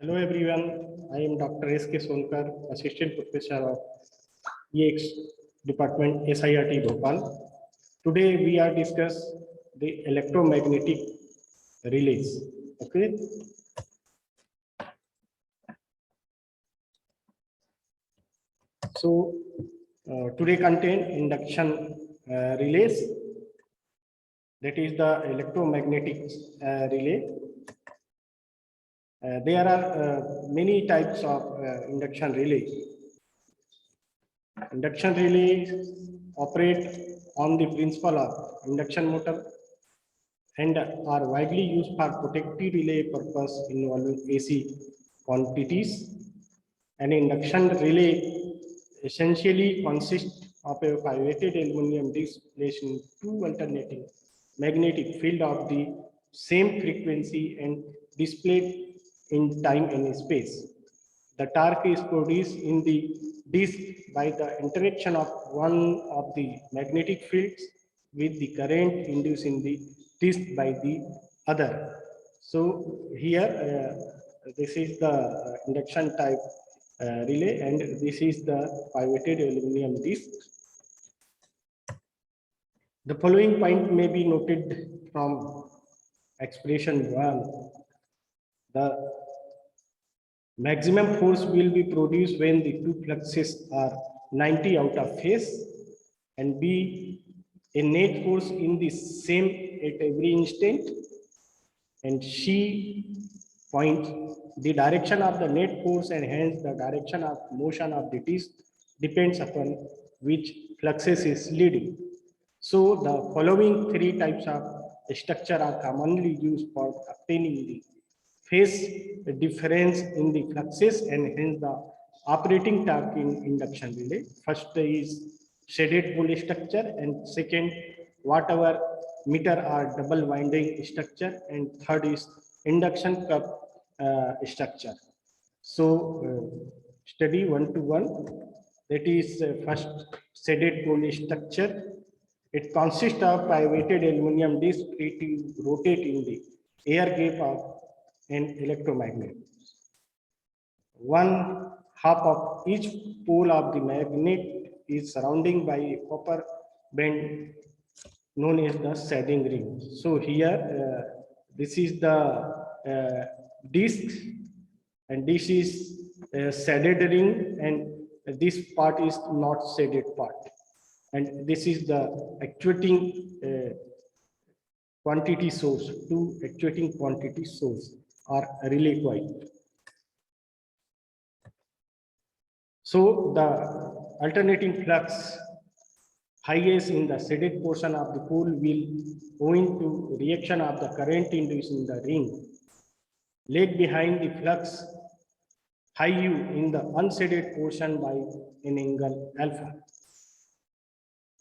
Hello everyone, I am Dr. S.K. Sonkar, Assistant Professor of EX Department SIRT Bhopal. Today we are discuss the electromagnetic relays. Okay. So today contain induction relays. That is the electromagnetic relay. There are many types of induction relays. Induction relays operate on the principle of induction motor and are widely used for protective relay purpose involving AC quantities. An induction relay essentially consists of a pivoted aluminum disc placed in two alternating magnetic field of the same frequency and displayed in time and space. The torque is produced in the disc by the interaction of one of the magnetic fields with the current induced in the disc by the other. So here, this is the induction type relay, and this is the pivoted aluminum disc. The following point may be noted from expression 1. The maximum force will be produced when the two fluxes are 90 out of phase, and B, a net force in the same at every instant, and C point, the direction of the net force and hence the direction of motion of the disc depends upon which fluxes is leading. So the following three types of structure are commonly used for obtaining the phase difference in the fluxes and hence the operating torque in induction relay. First is shaded pole structure, and second whatever meter or double winding structure, and third is induction cup structure. So study 1-to-1, that is first shaded pole structure. It consists of pivoted aluminum disc free to rotate in the air gap of an electromagnet. One half of each pole of the magnet is surrounded by a copper band known as the shading ring. So here, this is the disc, and this is a shaded ring, and this part is not shaded part. And this is the actuating quantity source, two actuating quantity source are relay coil. So the alternating flux highest in the shaded portion of the pole will, owing to reaction of the current induced in the ring, lag behind the flux high U in the unshaded portion by an angle alpha.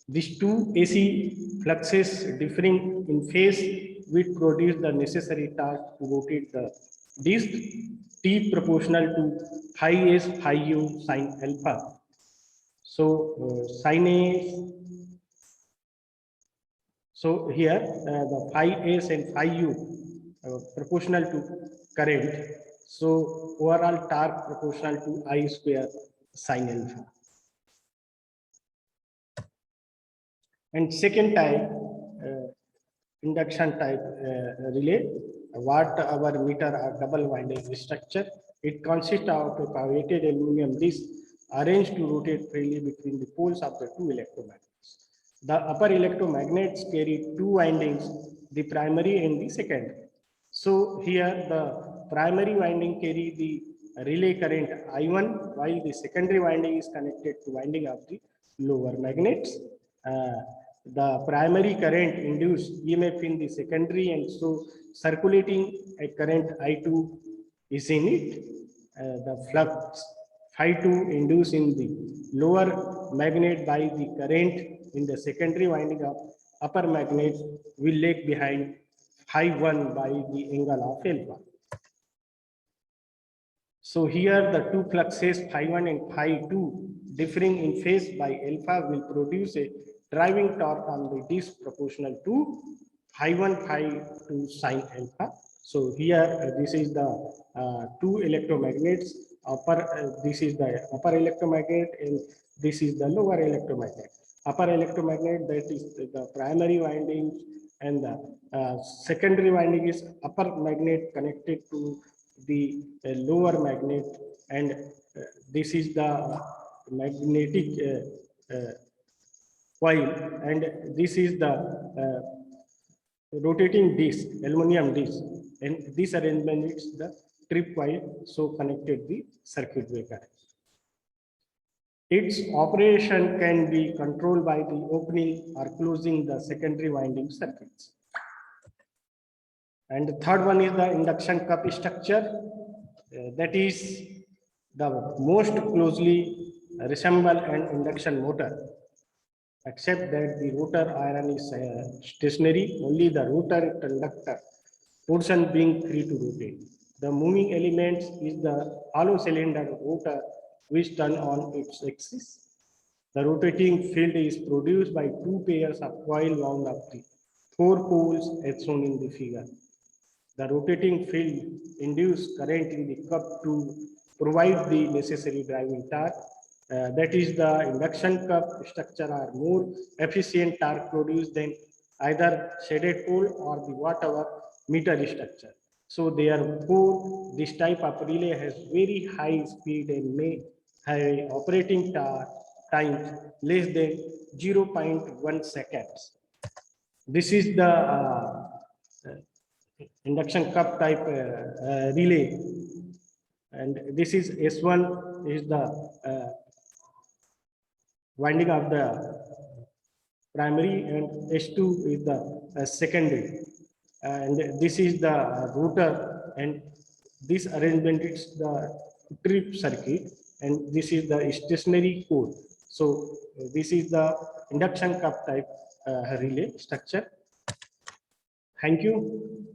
These two AC fluxes differing in phase will produce the necessary torque to rotate the disc T proportional to phi S phi U sine alpha. So sine A. So here the phi S and phi U proportional to current. So overall torque proportional to I square sine alpha. And second type, induction type relay, what our meter or double winding structure. It consists of a pivoted aluminum disc arranged to rotate freely between the poles of the two electromagnets. The upper electromagnets carry two windings, the primary and the secondary. So here the primary winding carry the relay current I1, while the secondary winding is connected to winding of the lower magnets. The primary current induced EMF in the secondary, and so circulating a current I2 is in it. The flux phi2 induced in the lower magnet by the current in the secondary winding of upper magnet will lag behind phi1 by the angle of alpha. So here the two fluxes phi1 and phi2 differing in phase by alpha will produce a driving torque on the disc proportional to phi1 phi2 sine alpha. So here this is the two electromagnets. This is the upper electromagnet and this is the lower electromagnet. Upper electromagnet, that is the primary winding, and the secondary winding is upper magnet connected to the lower magnet, and this is the magnetic coil, and this is the rotating disc, aluminum disc, and this arrangement is the trip coil, so connected the circuit breaker. Its operation can be controlled by the opening or closing the secondary winding circuits. And the third one is the induction cup structure. That is the most closely resemble an induction motor, except that the rotor iron is stationary, only the rotor conductor portion being free to rotate. The moving element is the hollow cylinder rotor which turn on its axis. The rotating field is produced by two pairs of coil wound up the four poles as shown in the figure. The rotating field induces current in the cup to provide the necessary driving torque. That is, the induction cup structure are more efficient torque produced than either shaded pole or the whatever meter structure. So therefore, this type of relay has very high speed and may have operating time less than 0.1 seconds. This is the induction cup type relay, and this is S1 is the winding of the primary, and S2 is the secondary, and this is the rotor, and this arrangement is the trip circuit, and this is the stationary core. So this is the induction cup type relay structure. Thank you.